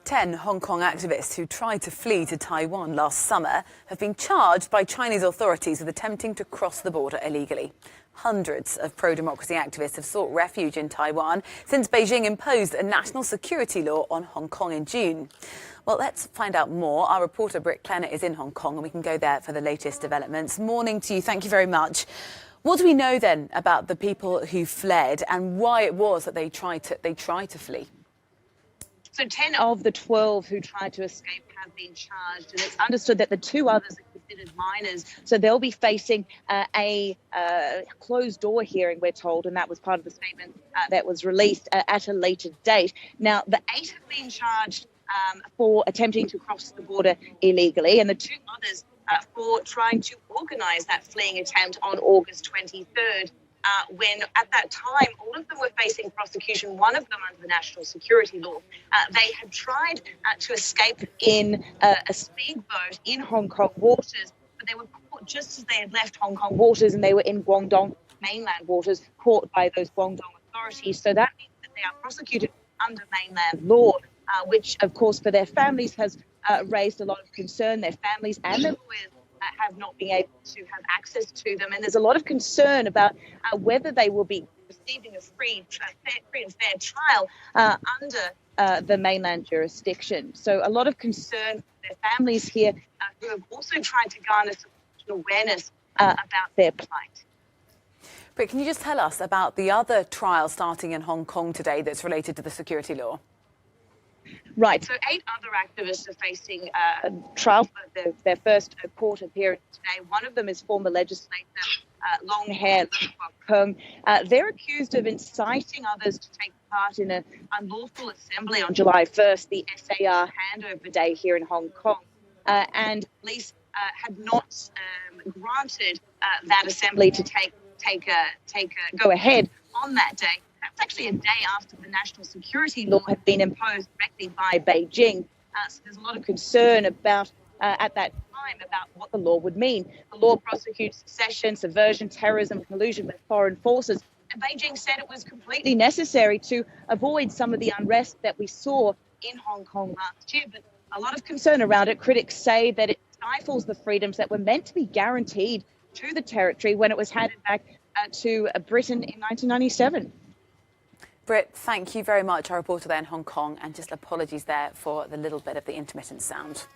10 Hong Kong activists who tried to flee to Taiwan last summer have been charged by Chinese authorities with attempting to cross the border illegally. Hundreds of pro-democracy activists have sought refuge in Taiwan since Beijing imposed a national security law on Hong Kong in June. Well, let's find out more. Our reporter Britt Clenner is in Hong Kong and we can go there for the latest developments. Morning to you. Thank you very much. What do we know then about the people who fled and why it was that they tried to flee? So 10 of the 12 who tried to escape have been charged, and it's understood that the two others are considered minors. So they'll be facing a closed-door hearing, we're told, and that was part of the statement that was released at a later date. Now, the 8 have been charged for attempting to cross the border illegally, and the two others for trying to organise that fleeing attempt on August 23rd. When at that time, all of them were facing prosecution, one of them under the national security law. They had tried to escape in a speedboat in Hong Kong waters, but they were caught just as they had left Hong Kong waters and they were in Guangdong mainland waters, caught by those Guangdong authorities. So that means that they are prosecuted under mainland law, which, of course, for their families has raised a lot of concern. Their families and their lawyers have not been able to have access to them. And there's a lot of concern about whether they will be receiving a free and fair trial under the mainland jurisdiction. So a lot of concern for their families here who have also tried to garner some awareness about their plight. But can you just tell us about the other trial starting in Hong Kong today that's related to the security law? Right, so 8 other activists are facing trial for their first court appearance today. One of them is former legislator, long-haired Kung. They're accused of inciting others to take part in an unlawful assembly on July 1st, the SAR handover day here in Hong Kong. And police had not granted that assembly to go ahead on that day. That's actually a day after the national security law had been imposed directly by Beijing. So there's a lot of concern about, at that time, about what the law would mean. The law prosecutes secession, subversion, terrorism, collusion with foreign forces. And Beijing said it was completely necessary to avoid some of the unrest that we saw in Hong Kong last year. But a lot of concern around it. Critics say that it stifles the freedoms that were meant to be guaranteed to the territory when it was handed back to Britain in 1997. Britt, thank you very much, our reporter there in Hong Kong, and just apologies there for the little bit of the intermittent sound.